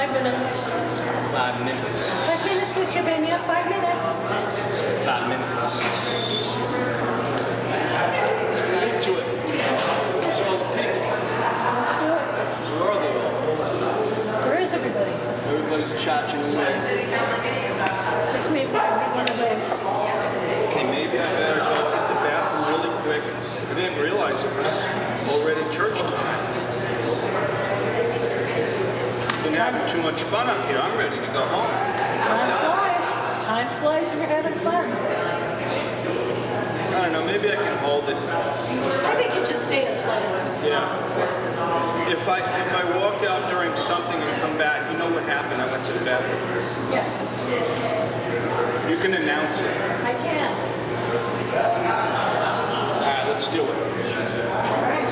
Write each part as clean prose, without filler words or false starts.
5 minutes. 5 minutes. 5 minutes, Mr. Benya, 5 minutes. 5 minutes. Let's get into it. Who's all the people? Let's do it. Where are they all? Where is everybody? Everybody's charging away. This may be one of those. Okay, maybe I better go hit the bathroom really quick. I didn't realize it was already church time. Been having too much fun up here. I'm ready to go home. Time flies. Time flies when you're having fun. I don't know, maybe I can hold it. I think you should stay and play. Yeah. If I walk out during something and come back, you know what happened? I went to the bathroom. Yes, You can announce it. I can. All right, let's do it. All right.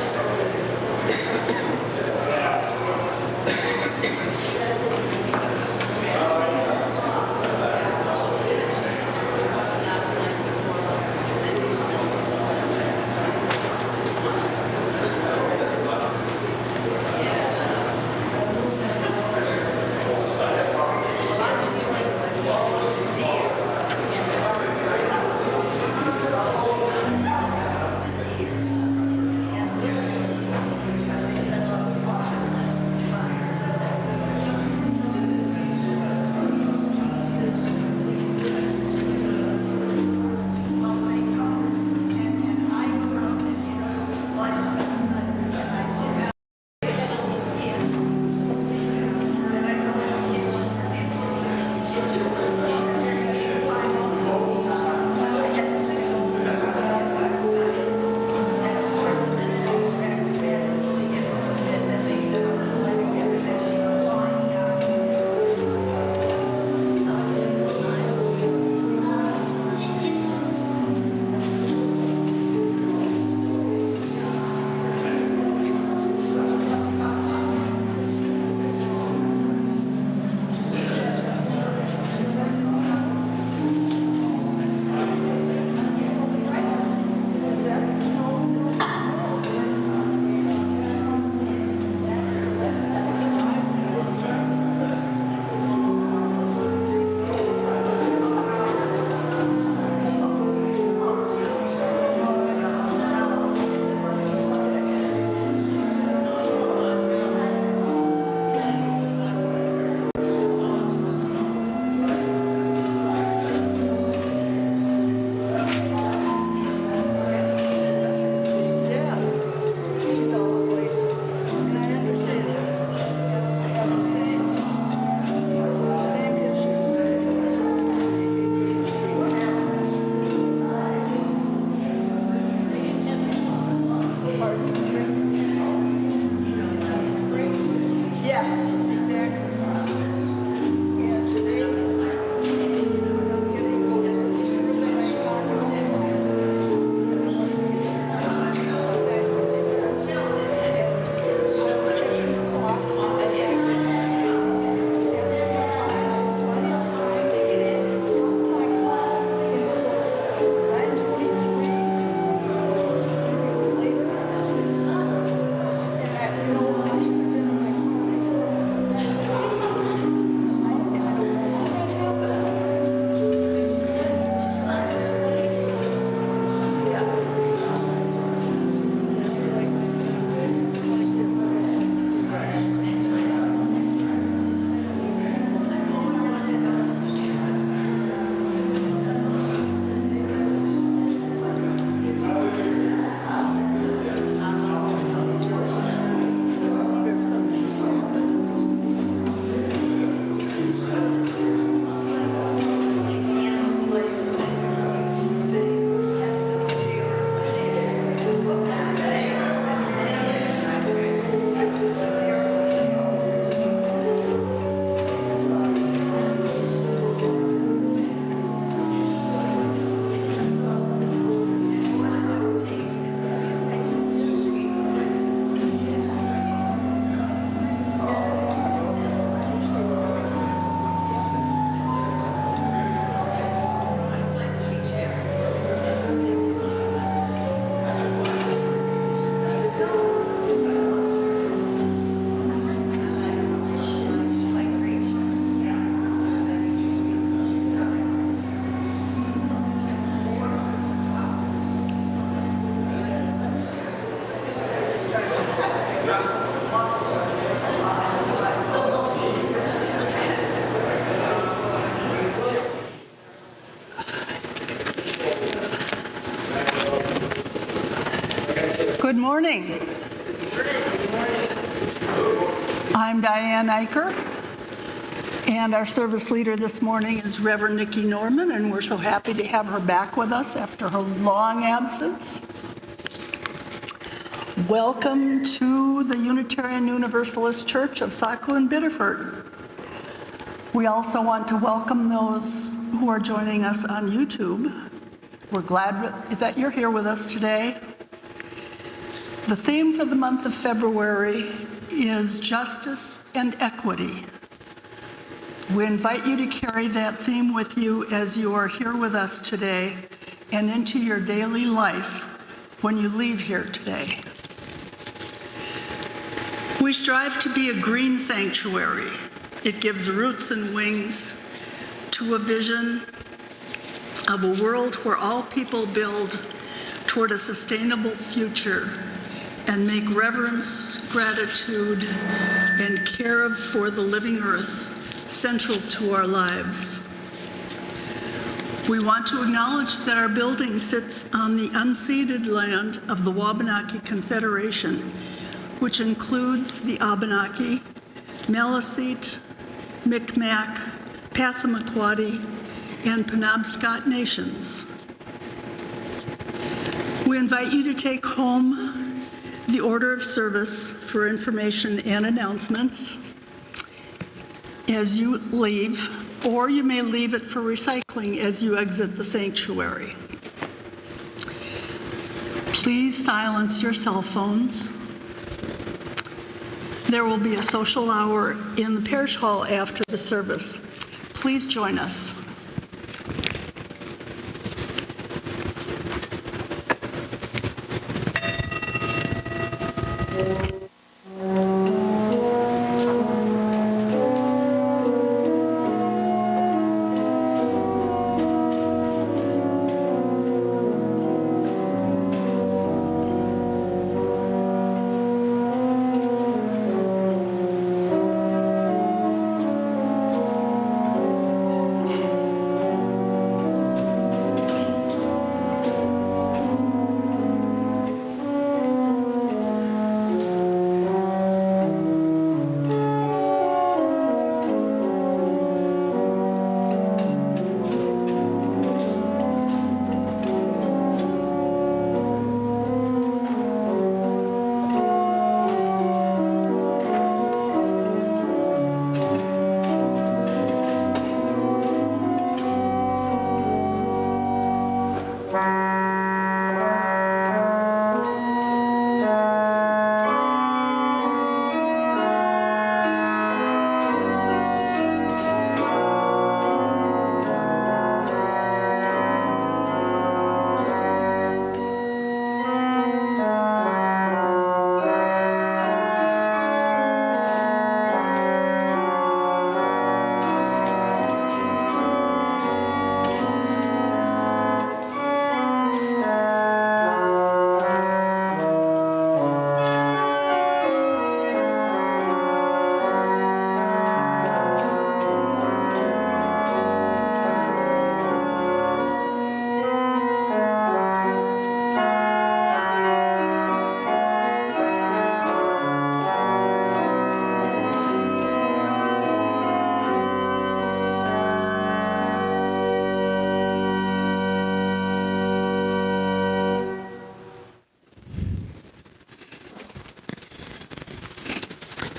morning. I'm Diane Eicher, and our service leader this morning is Reverend Nikki Norman, and we're so happy to have her back with us after her long absence. Welcome to the Unitarian Universalist Church of Saco and Biddeford. We also want to welcome those who are joining us on YouTube. We're glad that you're here with us today. The theme for the month of February is justice and equity. We invite you to carry that theme with you as you are here with us today and into your daily life when you leave here today. We strive to be a green sanctuary. It gives roots and wings to a vision of a world where all people build toward a sustainable future and make reverence, gratitude, and care for the living earth central to our lives. We want to acknowledge that our building sits on the unceded land of the Wabanaki Confederation, which includes the Abenaki, Maliseet, Micmac, Passamaquoddy, and Penobscot nations. We invite you to take home the order of service for information and announcements as you leave, or you may leave it for recycling as you exit the sanctuary. Please silence your cell phones. There will be a social hour in the parish hall after the service. Please join us.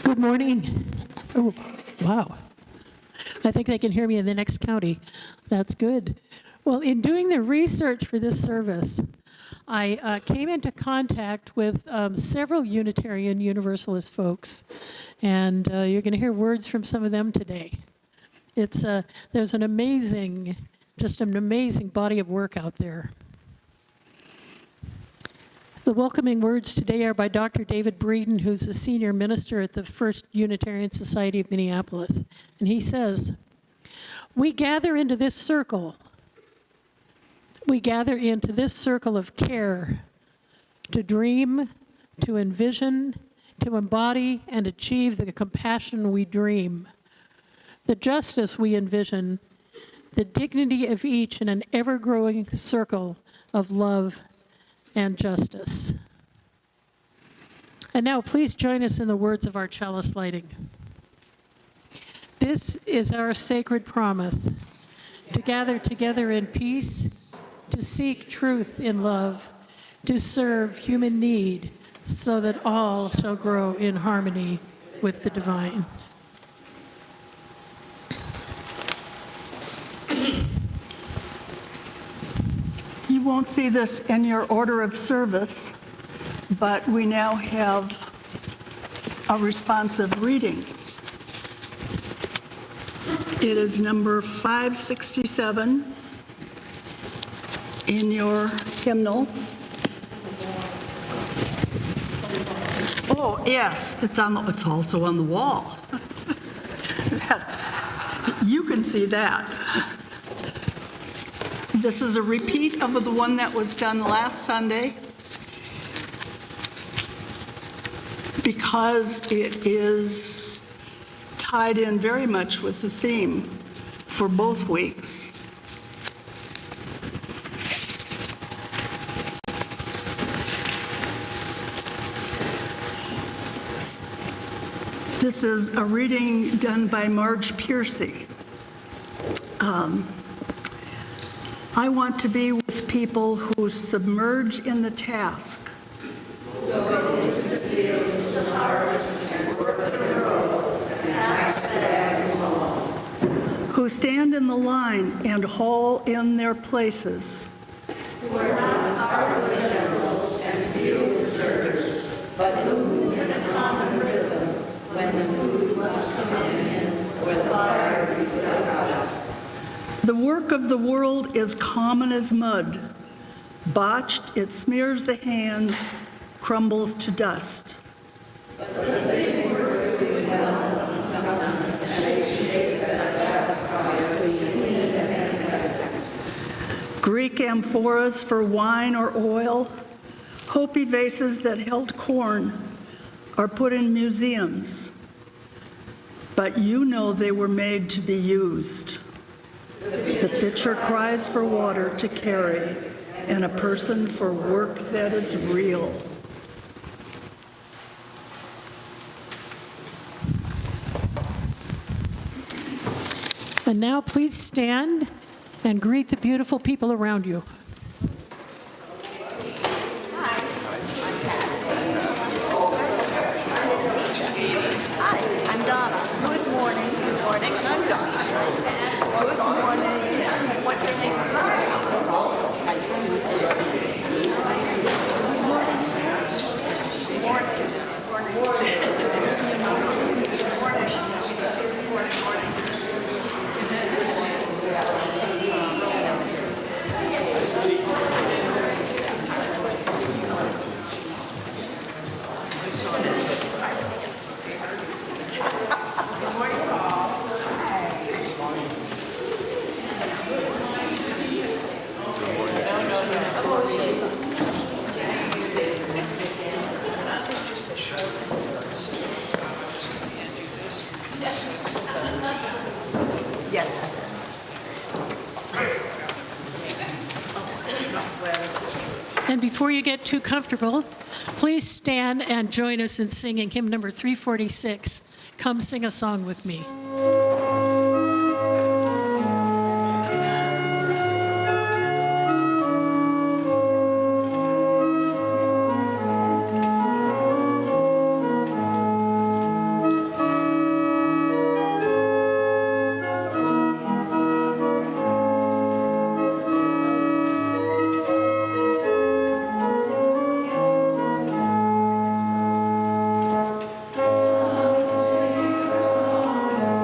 Good morning. Oh, wow. I think they can hear me in the next county. That's good. Well, in doing the research for this service, I came into contact with several Unitarian Universalist folks, and you're going to hear words from some of them today. There's an amazing body of work out there. The welcoming words today are by Dr. David Breeden, who's a senior minister at the First Unitarian Society of Minneapolis. And he says, we gather into this circle of care to dream, to envision, to embody and achieve the compassion we dream, the justice we envision, the dignity of each in an ever-growing circle of love and justice. And now please join us in the words of our chalice lighting. This is our sacred promise, to gather together in peace, to seek truth in love, to serve human need, so that all shall grow in harmony with the divine. You won't see this in your order of service, but we now have a responsive reading. It is number 567 in your hymnal. Oh, yes, it's also on the wall. You can see that. This is a repeat of the one that was done last Sunday, because it is tied in very much with the theme for both weeks. This is a reading done by Marge Piercy. I want to be with people who submerge in the task, who stand in the line and haul in their places, who are not our generals and field deserters, but who in a common rhythm, when the food must come in, with fire be put out. The work of the world is common as mud. Botched, it smears the hands, crumbles to dust. But the thing we're doing well, and they shake us by clean and Greek amphoras for wine or oil, Hopi vases that held corn are put in museums. But you know they were made to be used. The pitcher cries for water to carry, and a person for work that is real. And now please stand and greet the beautiful people around you. Hi, I'm Donna. Good morning. Good morning, and I'm Donna. Good morning. Yes. What's your name? Nice to meet you. Good morning. And before you get too comfortable, please stand and join us in singing hymn number 346, Come Sing a Song with Me. Sing a song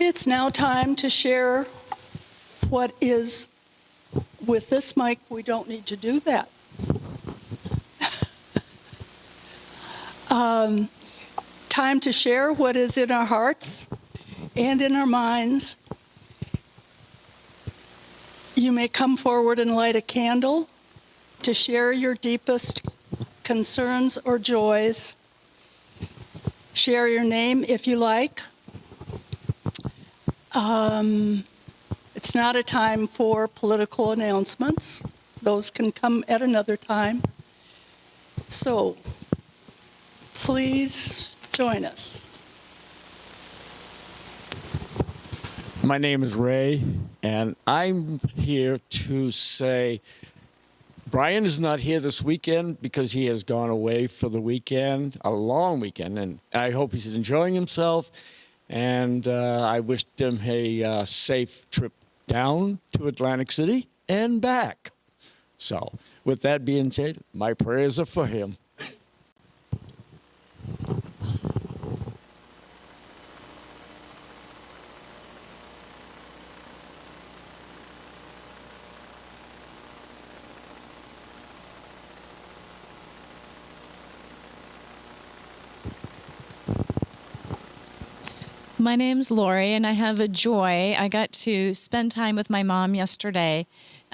It's now time to share what is, with this mic, we don't need to do that. Time to share what is in our hearts and in our minds. You may come forward and light a candle to share your deepest concerns or joys. Share your name if you like. It's not a time for political announcements. Those can come at another time. So, please join us. My name is Ray, and I'm here to say Brian is not here this weekend because he has gone away for the weekend, a long weekend, and I hope he's enjoying himself. And I wished him a safe trip down to Atlantic City and back. So, with that being said, my prayers are for him. My name's Lori, and I have a joy. I got to spend time with my mom yesterday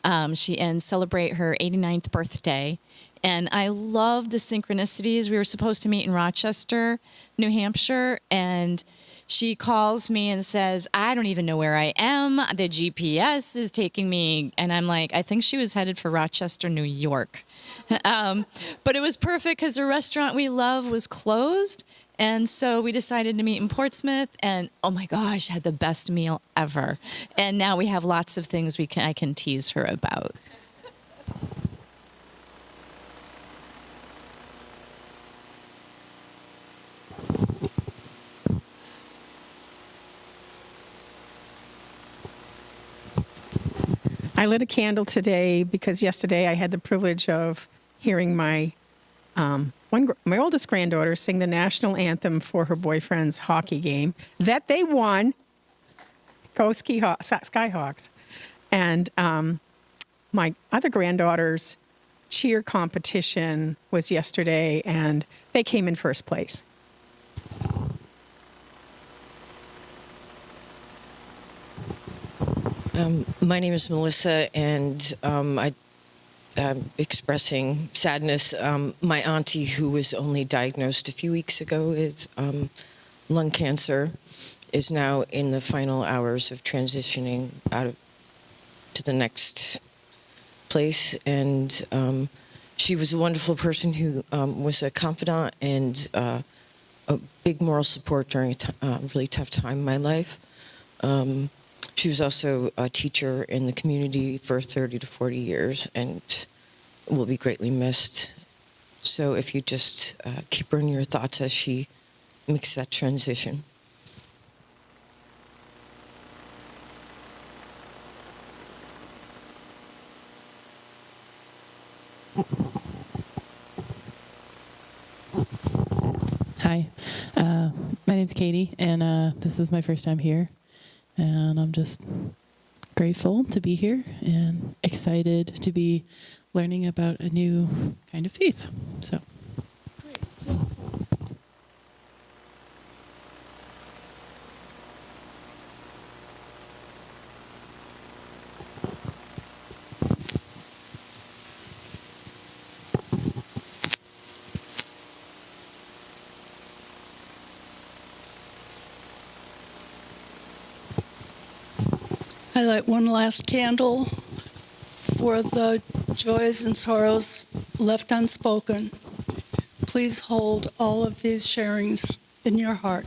and celebrate her 89th birthday. And I love the synchronicities. We were supposed to meet in Rochester, New Hampshire, and she calls me and says, I don't even know where I am. The GPS is taking me. And I'm like, I think she was headed for Rochester, New York. But it was perfect because the restaurant we love was closed. And so we decided to meet in Portsmouth, and oh my gosh, had the best meal ever. And now we have lots of things I can tease her about. I lit a candle today because yesterday I had the privilege of hearing my oldest granddaughter sing the national anthem for her boyfriend's hockey game that they won. Go Skyhawks. And my other granddaughter's cheer competition was yesterday, and they came in first place. My name is Melissa, and I'm expressing sadness. My auntie, who was only diagnosed a few weeks ago with lung cancer, is now in the final hours of transitioning to the next place. And she was a wonderful person who was a confidant and a big moral support during a really tough time in my life. She was also a teacher in the community for 30 to 40 years and will be greatly missed. So if you just keep her in your thoughts as she makes that transition. Hi, my name's Katie, and this is my first time here. And I'm just grateful to be here and excited to be learning about a new kind of faith. So. I light one last candle for the joys and sorrows left unspoken. Please hold all of these sharings in your heart.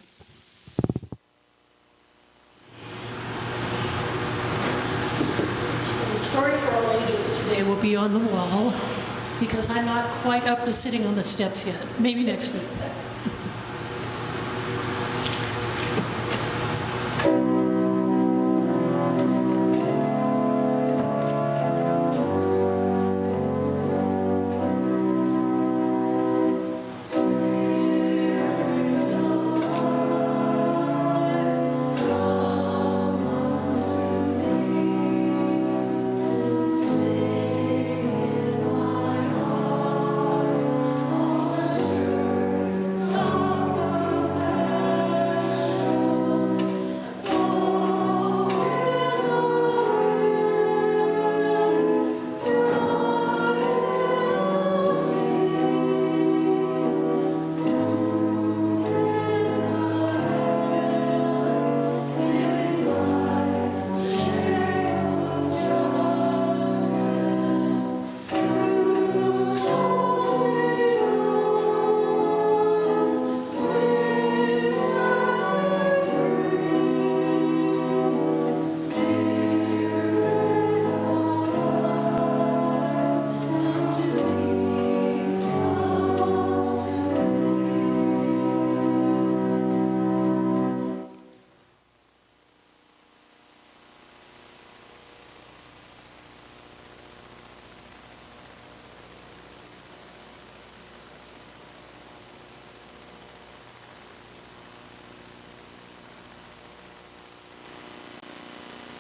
The story for all ages today will be on the wall because I'm not quite up to sitting on the steps yet. Maybe next week.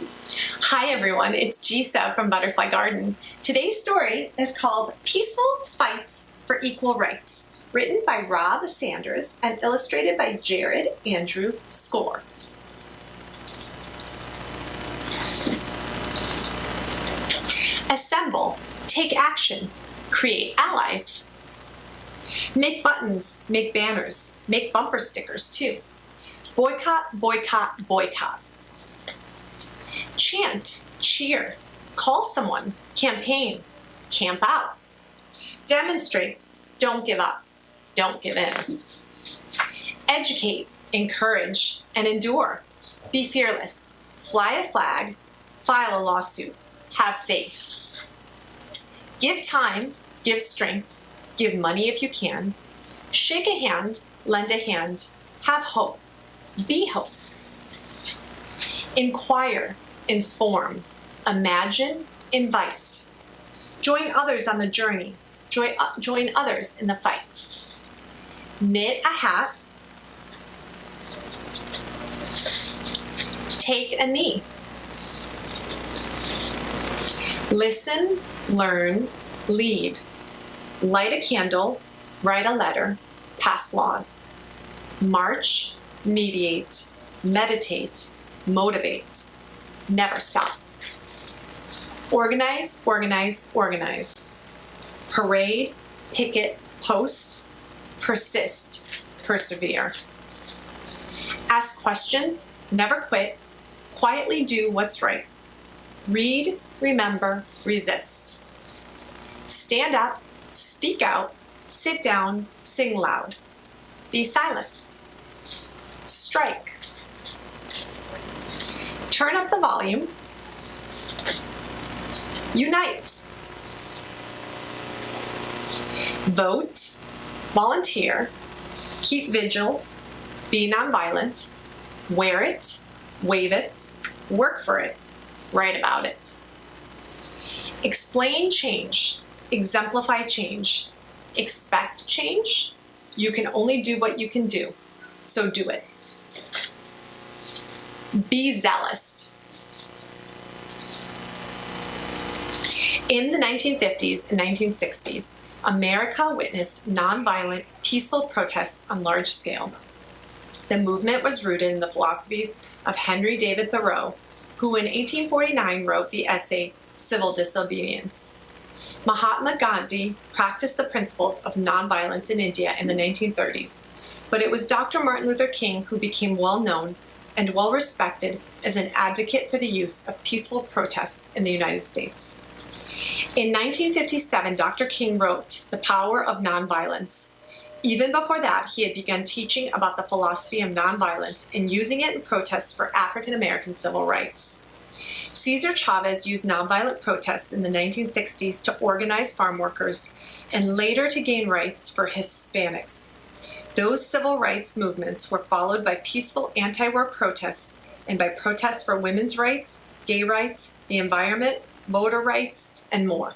Hi everyone, it's Gisa from Butterfly Garden. Today's story is called Peaceful Fights for Equal Rights, written by Rob Sanders and illustrated by Jared Andrew Score. Assemble, take action, create allies. Make buttons, make banners, make bumper stickers too. Boycott, boycott, boycott. Chant, cheer, call someone, campaign, camp out. Demonstrate, don't give up, don't give in. Educate, encourage, and endure. Be fearless, fly a flag, file a lawsuit, have faith. Give time, give strength, give money if you can. Shake a hand, lend a hand, have hope, be hope. Inquire, inform, imagine, invite. Join others on the journey. Join others in the fight. Knit a hat. Take a knee. Listen, learn, lead. Light a candle, write a letter, pass laws. March, mediate, meditate, motivate. Never stop. Organize, organize, organize. Parade, picket, post, persist, persevere. Ask questions, never quit, quietly do what's right. Read, remember, resist. Stand up, speak out, sit down, sing loud. Be silent. Strike. Turn up the volume. Unite. Vote, volunteer, keep vigil, be nonviolent, wear it, wave it, work for it, write about it. Explain change, exemplify change, expect change. You can only do what you can do, so do it. Be zealous. In the 1950s and 1960s, America witnessed nonviolent, peaceful protests on large scale. The movement was rooted in the philosophies of Henry David Thoreau, who in 1849 wrote the essay Civil Disobedience. Mahatma Gandhi practiced the principles of nonviolence in India in the 1930s, but it was Dr. Martin Luther King who became well known and well respected as an advocate for the use of peaceful protests in the United States. In 1957, Dr. King wrote The Power of Nonviolence. Even before that, he had begun teaching about the philosophy of nonviolence and using it in protests for African American civil rights. Cesar Chavez used nonviolent protests in the 1960s to organize farm workers and later to gain rights for Hispanics. Those civil rights movements were followed by peaceful anti-war protests and by protests for women's rights, gay rights, the environment, voter rights, and more.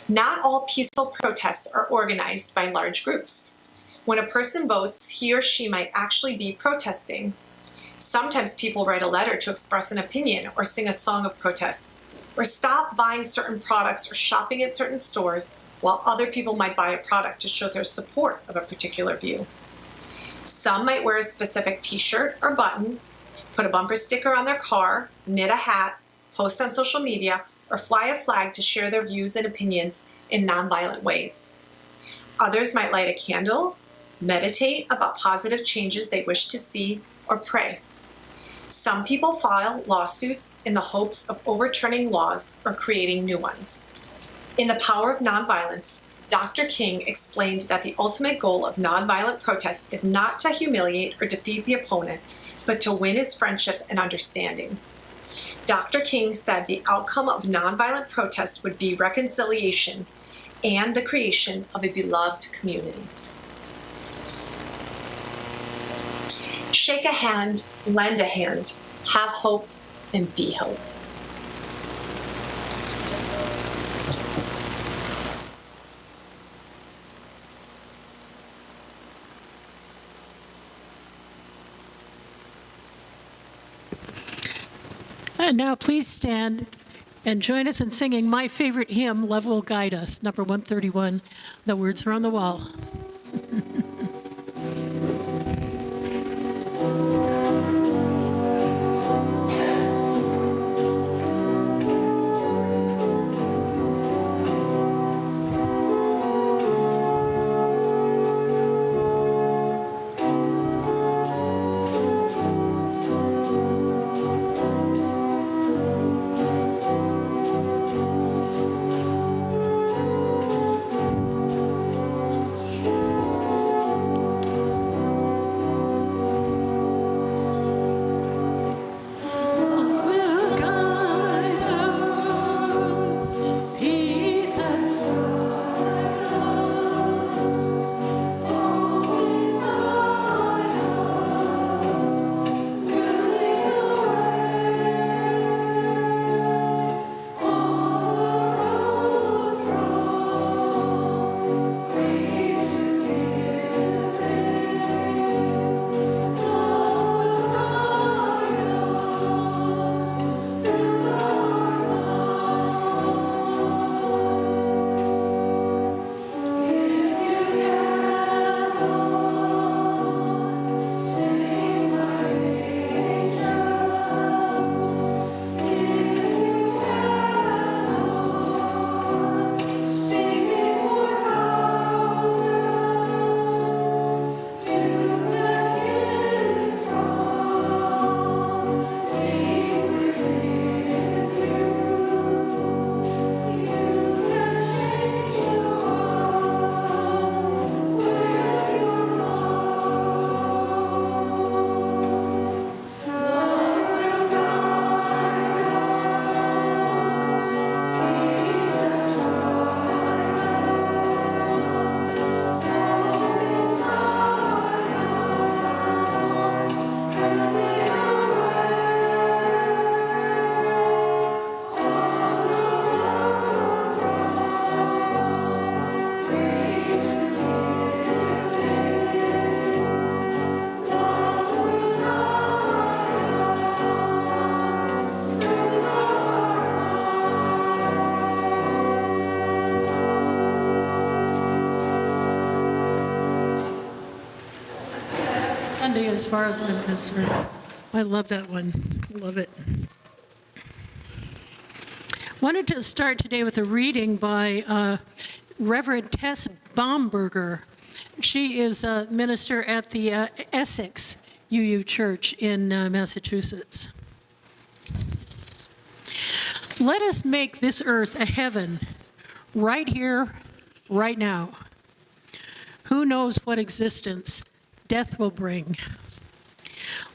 Not all peaceful protests are organized by large groups. When a person votes, he or she might actually be protesting. Sometimes people write a letter to express an opinion or sing a song of protest, or stop buying certain products or shopping at certain stores while other people might buy a product to show their support of a particular view. Some might wear a specific t-shirt or button, put a bumper sticker on their car, knit a hat, post on social media, or fly a flag to share their views and opinions in nonviolent ways. Others might light a candle, meditate about positive changes they wish to see, or pray. Some people file lawsuits in the hopes of overturning laws or creating new ones. In The Power of Nonviolence, Dr. King explained that the ultimate goal of nonviolent protest is not to humiliate or defeat the opponent, but to win his friendship and understanding. Dr. King said the outcome of nonviolent protest would be reconciliation and the creation of a beloved community. Shake a hand, lend a hand, have hope, and be hope. Hi, And now please stand and join us in singing my favorite hymn, Love Will Guide Us, number 131. The words are on the wall. Sunday as far as I'm concerned. I love that one. Love it. Wanted to start today with a reading by Reverend Tess Baumberger. She is a minister at the Essex UU Church in Massachusetts. Let us make this earth a heaven right here, right now. Who knows what existence death will bring?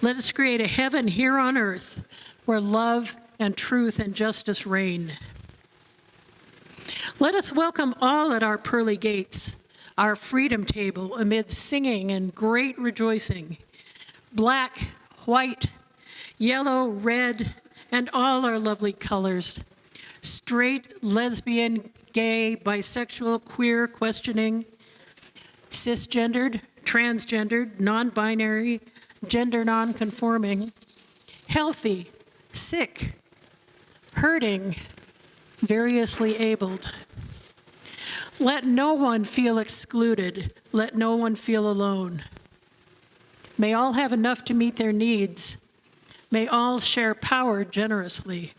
Let us create a heaven here on earth where love and truth and justice reign. Let us welcome all at our pearly gates, our freedom table amid singing and great rejoicing. Black, white, yellow, red, and all our lovely colors. Straight, lesbian, gay, bisexual, queer, questioning, cisgendered, transgendered, non-binary, gender non-conforming, healthy, sick, hurting, variously abled. Let no one feel excluded. Let no one feel alone. May all have enough to meet their needs. May all share power generously.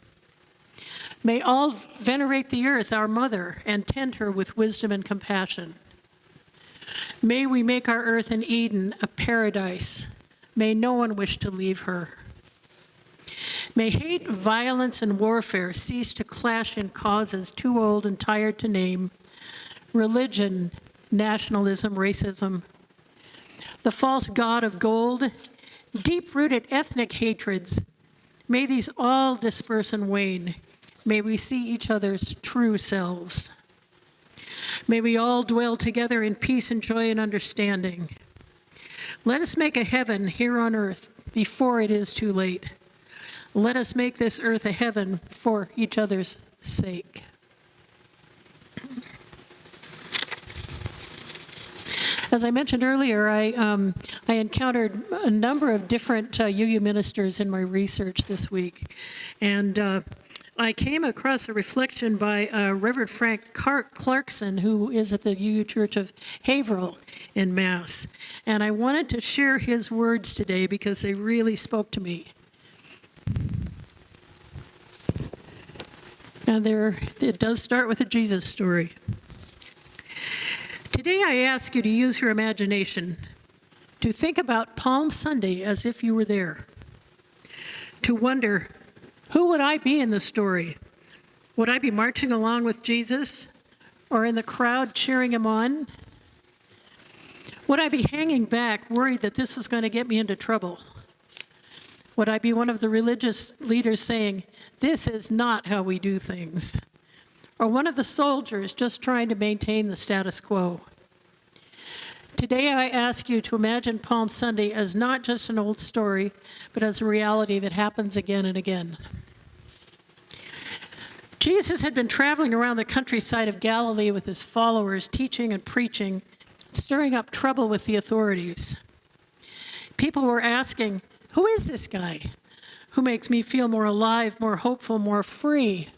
May all venerate the earth, our mother, and tend her with wisdom and compassion. May we make our earth an Eden, a paradise. May no one wish to leave her. May hate, violence, and warfare cease to clash in causes too old and tired to name. Religion, nationalism, racism. The false god of gold, deep-rooted ethnic hatreds. May these all disperse and wane. May we see each other's true selves. May we all dwell together in peace and joy and understanding. Let us make a heaven here on earth before it is too late. Let us make this earth a heaven for each other's sake. As I mentioned earlier, I encountered a number of different UU ministers in my research this week. And I came across a reflection by Reverend Frank Clarkson, who is at the UU Church of Haverhill in Mass. And I wanted to share his words today because they really spoke to me. And it does start with a Jesus story. Today I ask you to use your imagination to think about Palm Sunday as if you were there. To wonder, who would I be in the story? Would I be marching along with Jesus or in the crowd cheering him on? Would I be hanging back worried that this was going to get me into trouble? Would I be one of the religious leaders saying, this is not how we do things? Or one of the soldiers just trying to maintain the status quo? Today I ask you to imagine Palm Sunday as not just an old story, but as a reality that happens again and again. Jesus had been traveling around the countryside of Galilee with his followers, teaching and preaching, stirring up trouble with the authorities. People were asking, who is this guy who makes me feel more alive, more hopeful, more free?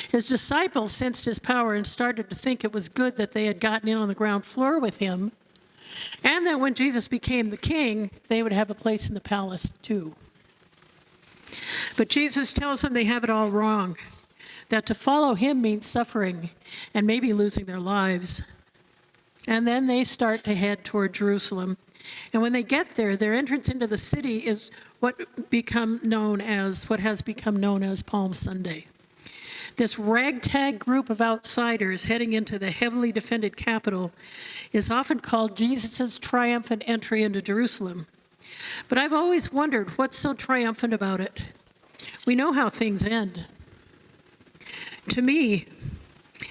His disciples sensed his power and started to think it was good that they had gotten in on the ground floor with him, and that when Jesus became the king, they would have a place in the palace too. But Jesus tells them they have it all wrong, that to follow him means suffering and maybe losing their lives. And then they start to head toward Jerusalem. And when they get there, their entrance into the city is what has become known as Palm Sunday. This ragtag group of outsiders heading into the heavily defended capital is often called Jesus' triumphant entry into Jerusalem. But I've always wondered what's so triumphant about it. We know how things end. To me,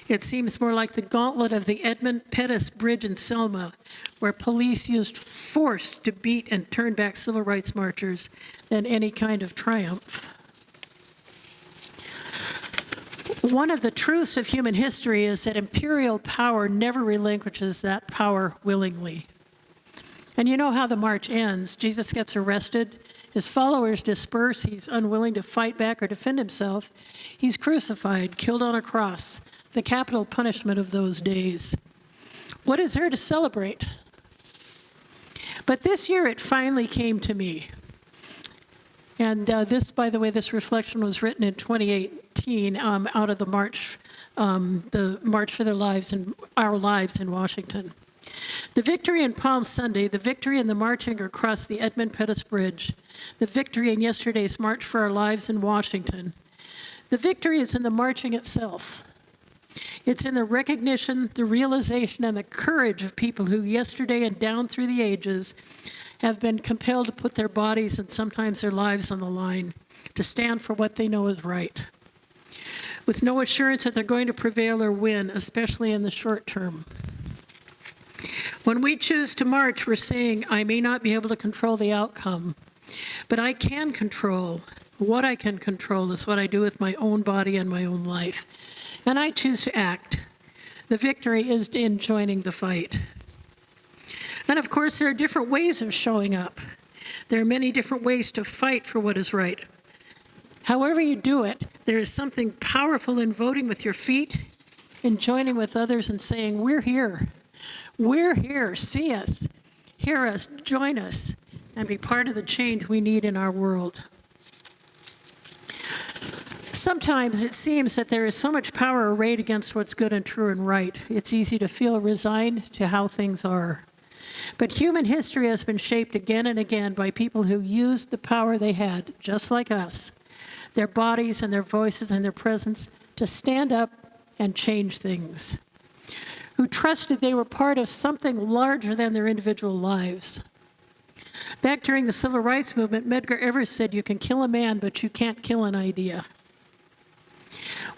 it seems more like the gauntlet of the Edmund Pettus Bridge in Selma, where police used force to beat and turn back civil rights marchers, than any kind of triumph. One of the truths of human history is that imperial power never relinquishes that power willingly. And you know how the march ends. Jesus gets arrested. His followers disperse. He's unwilling to fight back or defend himself. He's crucified, killed on a cross, the capital punishment of those days. What is there to celebrate? But this year it finally came to me. And this, by the way, this reflection was written in 2018 out of the March for Their Lives and Our Lives in Washington. The victory in Palm Sunday, the victory in the marching across the Edmund Pettus Bridge, the victory in yesterday's March for Our Lives in Washington, the victory is in the marching itself. It's in the recognition, the realization, and the courage of people who yesterday and down through the ages have been compelled to put their bodies and sometimes their lives on the line to stand for what they know is right, with no assurance that they're going to prevail or win, especially in the short term. When we choose to march, we're saying, I may not be able to control the outcome, but I can control. What I can control is what I do with my own body and my own life. And I choose to act. The victory is in joining the fight. And of course, there are different ways of showing up. There are many different ways to fight for what is right. However you do it, there is something powerful in voting with your feet, in joining with others and saying, we're here. We're here. See us, hear us, join us, and be part of the change we need in our world. Sometimes it seems that there is so much power arrayed against what's good and true and right. It's easy to feel resigned to how things are. But human history has been shaped again and again by people who used the power they had, just like us, their bodies and their voices and their presence, to stand up and change things, who trusted they were part of something larger than their individual lives. Back during the Civil Rights Movement, Medgar Evers said, you can kill a man, but you can't kill an idea.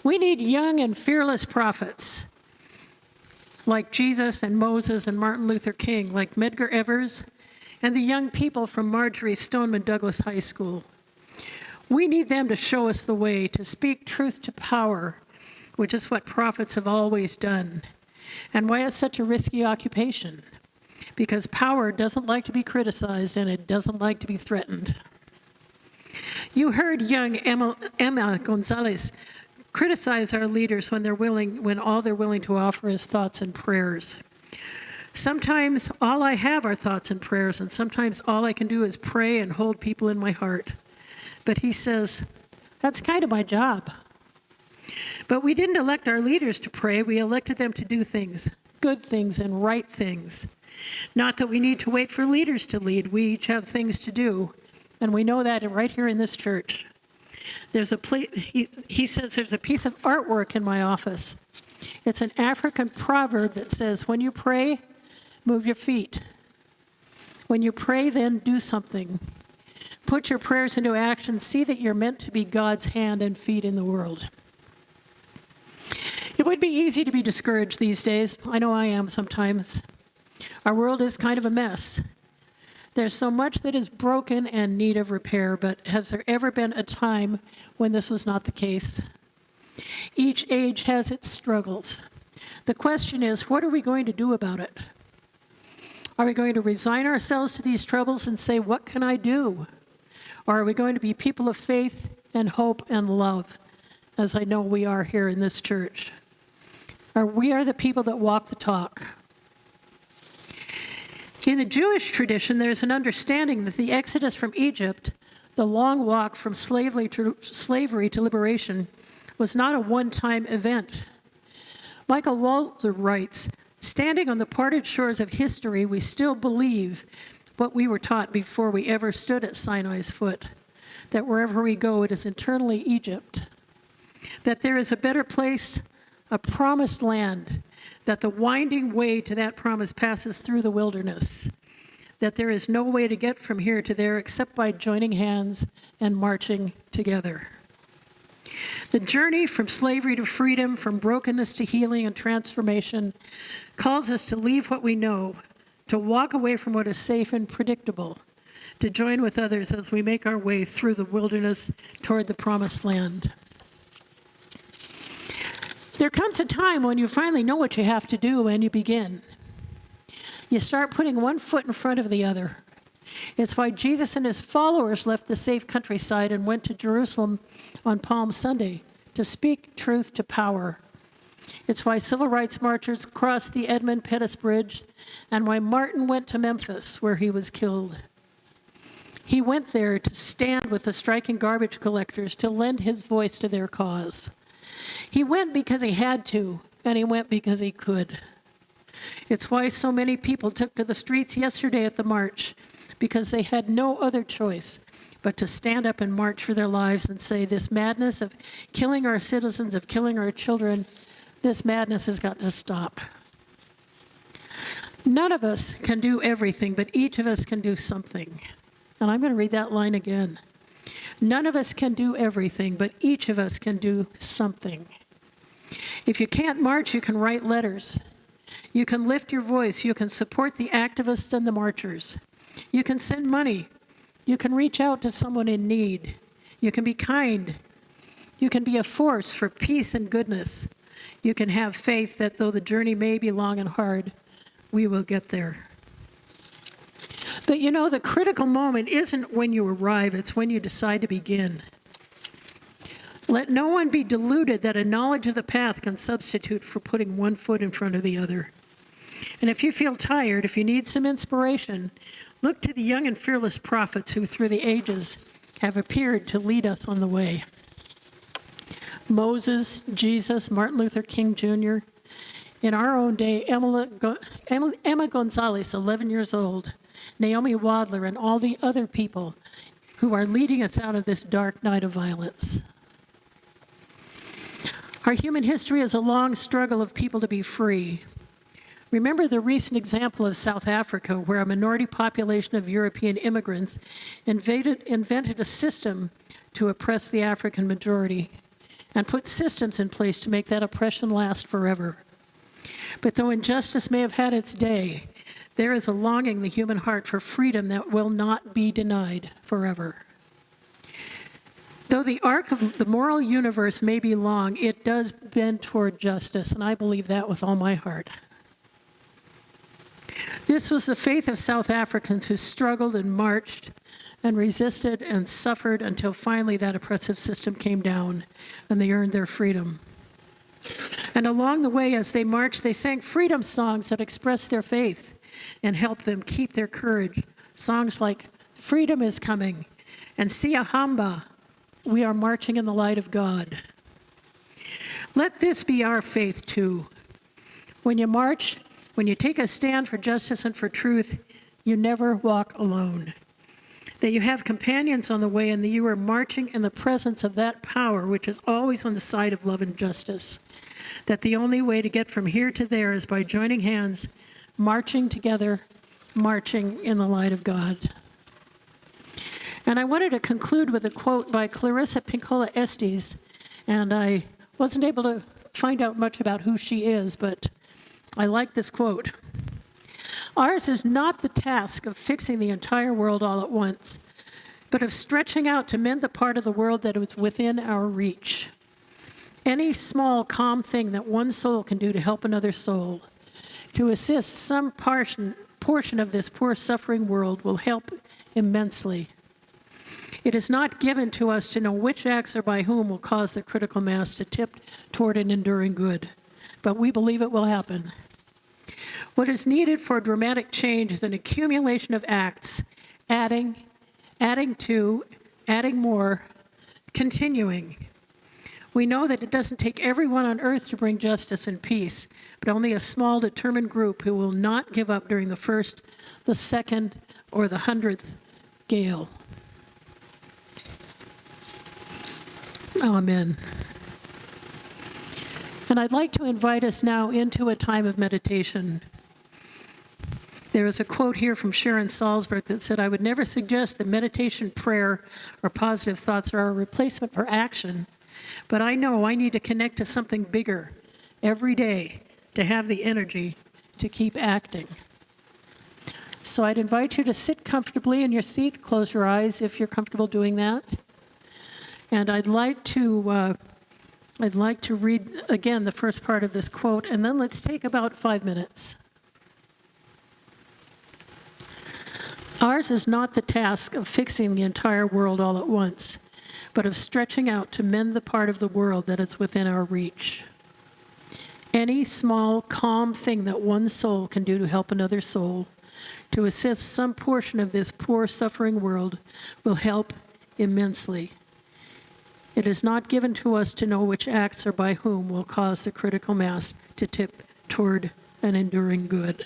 We need young and fearless prophets like Jesus and Moses and Martin Luther King, like Medgar Evers and the young people from Marjorie Stoneman Douglas High School. We need them to show us the way, to speak truth to power, which is what prophets have always done, and why it's such a risky occupation. because power doesn't like to be criticized and it doesn't like to be threatened. You heard young Emma Gonzalez criticize our leaders when all they're willing to offer is thoughts and prayers. Sometimes all I have are thoughts and prayers, and sometimes all I can do is pray and hold people in my heart. But he says, that's kind of my job. But we didn't elect our leaders to pray, we elected them to do things, good things and right things. Not that we need to wait for leaders to lead, we each have things to do, and we know that right here in this church. He says there's a piece of artwork in my office. It's an African proverb that says, when you pray, move your feet. When you pray, then do something. Put your prayers into action. See that you're meant to be God's hand and feet in the world. It would be easy to be discouraged these days. I know I am sometimes. Our world is kind of a mess. There's so much that is broken and in need of repair, but has there ever been a time when this was not the case? Each age has its struggles. The question is, what are we going to do about it? Are we going to resign ourselves to these troubles and say, what can I do? Or are we going to be people of faith and hope and love, as I know we are here in this church? We are the people that walk the talk. In the Jewish tradition, there's an understanding that the exodus from Egypt, the long walk from slavery to liberation, was not a one-time event. Michael Walzer writes, standing on the parted shores of history, we still believe what we were taught before we ever stood at Sinai's foot, that wherever we go, it is eternally Egypt, that there is a better place, a promised land, that the winding way to that promise passes through the wilderness, that there is no way to get from here to there except by joining hands and marching together. The journey from slavery to freedom, from brokenness to healing and transformation, calls us to leave what we know, to walk away from what is safe and predictable, to join with others as we make our way through the wilderness toward the promised land. There comes a time when you finally know what you have to do and you begin. You start putting one foot in front of the other. It's why Jesus and his followers left the safe countryside and went to Jerusalem on Palm Sunday to speak truth to power. It's why civil rights marchers crossed the Edmund Pettus Bridge and why Martin went to Memphis, where he was killed. He went there to stand with the striking garbage collectors, to lend his voice to their cause. He went because he had to, and he went because he could. It's why so many people took to the streets yesterday at the march, because they had no other choice but to stand up and march for their lives and say, this madness of killing our citizens, of killing our children, this madness has got to stop. None of us can do everything, but each of us can do something. And I'm going to read that line again. None of us can do everything, but each of us can do something. If you can't march, you can write letters. You can lift your voice. You can support the activists and the marchers. You can send money. You can reach out to someone in need. You can be kind. You can be a force for peace and goodness. You can have faith that though the journey may be long and hard, we will get there. But you know, the critical moment isn't when you arrive, it's when you decide to begin. Let no one be deluded that a knowledge of the path can substitute for putting one foot in front of the other. And if you feel tired, if you need some inspiration, look to the young and fearless prophets who through the ages have appeared to lead us on the way. Moses, Jesus, Martin Luther King Jr., in our own day, Emma Gonzalez, 11 years old, Naomi Wadler, and all the other people who are leading us out of this dark night of violence. Our human history is a long struggle of people to be free. Remember the recent example of South Africa, where a minority population of European immigrants invented a system to oppress the African majority and put systems in place to make that oppression last forever. But though injustice may have had its day, there is a longing in the human heart for freedom that will not be denied forever. Though the arc of the moral universe may be long, it does bend toward justice, and I believe that with all my heart. This was the faith of South Africans who struggled and marched and resisted and suffered until finally that oppressive system came down and they earned their freedom. And along the way, as they marched, they sang freedom songs that expressed their faith and helped them keep their courage. Songs like Freedom is Coming and Siyahamba, We Are Marching in the Light of God. Let this be our faith too. When you march, when you take a stand for justice and for truth, you never walk alone. That you have companions on the way and that you are marching in the presence of that power which is always on the side of love and justice. That the only way to get from here to there is by joining hands, marching together, marching in the light of God. And I wanted to conclude with a quote by Clarissa Pinkola Estes, and I wasn't able to find out much about who she is, but I like this quote. Ours is not the task of fixing the entire world all at once, but of stretching out to mend the part of the world that is within our reach. Any small, calm thing that one soul can do to help another soul, to assist some portion of this poor, suffering world will help immensely. It is not given to us to know which acts or by whom will cause the critical mass to tip toward an enduring good, but we believe it will happen. What is needed for dramatic change is an accumulation of acts, adding more, continuing. We know that it doesn't take everyone on earth to bring justice and peace, but only a small, determined group who will not give up during the first, the second, or the 100th gale. Amen. And I'd like to invite us now into a time of meditation. There is a quote here from Sharon Salzberg that said, I would never suggest that meditation, prayer, or positive thoughts are a replacement for action, but I know I need to connect to something bigger every day to have the energy to keep acting. So I'd invite you to sit comfortably in your seat, close your eyes if you're comfortable doing that. And I'd like to read again the first part of this quote, and then let's take about 5 minutes. Ours is not the task of fixing the entire world all at once, but of stretching out to mend the part of the world that is within our reach. Any small, calm thing that one soul can do to help another soul, to assist some portion of this poor, suffering world, will help immensely. It is not given to us to know which acts or by whom will cause the critical mass to tip toward an enduring good.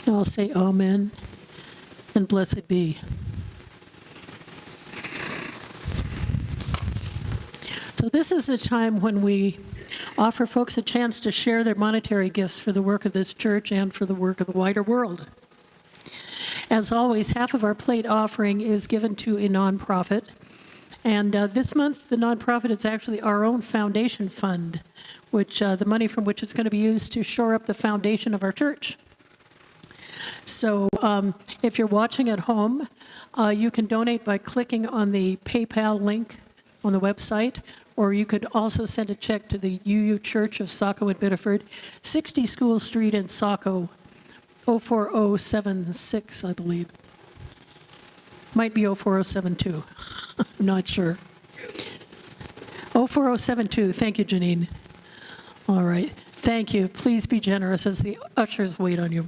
I'll say amen and blessed be. So this is a time when we offer folks a chance to share their monetary gifts for the work of this church and for the work of the wider world. As always, half of our plate offering is given to a nonprofit. And this month, the nonprofit is actually our own foundation fund, which the money from which is going to be used to shore up the foundation of our church. So if you're watching at home, you can donate by clicking on the PayPal link on the website, or you could also send a check to the UU Church of Saco and Biddeford, 60 School Street in Saco, 04076, I believe. Might be 04072. I'm not sure. 04072. Thank you, Janine. All right. Thank you. Please be generous as the ushers wait on you.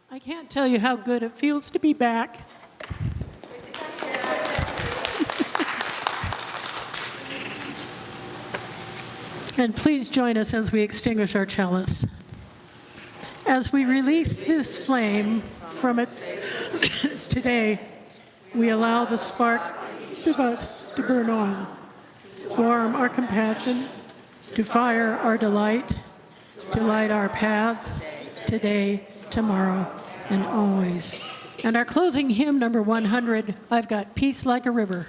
I can't tell you how good it feels to be back. And please join us as we extinguish our chalice. As we release this flame from it today, we allow the spark of us to burn on, warm our compassion, to fire our delight, to light our paths today, tomorrow, and always. And our closing hymn, number 100, I've Got Peace Like a River.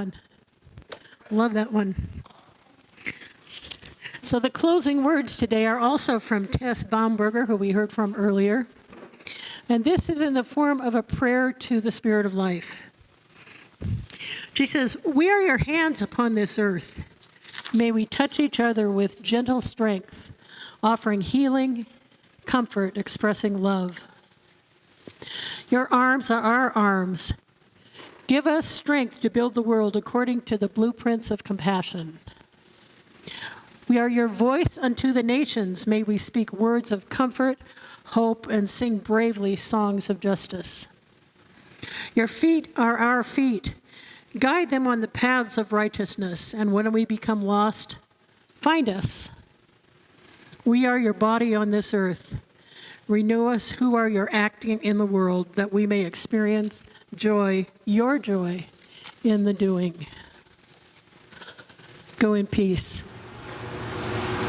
one. Love that one. So the closing words today are also from Tess Baumberger, who we heard from earlier. And this is in the form of a prayer to the Spirit of Life. She says, "We are your hands upon this earth. May we touch each other with gentle strength, offering healing, comfort, expressing love. Your arms are our arms. Give us strength to build the world according to the blueprints of compassion. We are your voice unto the nations. May we speak words of comfort, hope, and sing bravely songs of justice. Your feet are our feet. Guide them on the paths of righteousness, and when we become lost, find us. We are your body on this earth. Renew us who are your acting in the world, that we may experience joy, your joy, in the doing." Go in peace.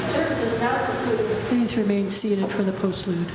Service is now concluded. Please remain seated for the postlude.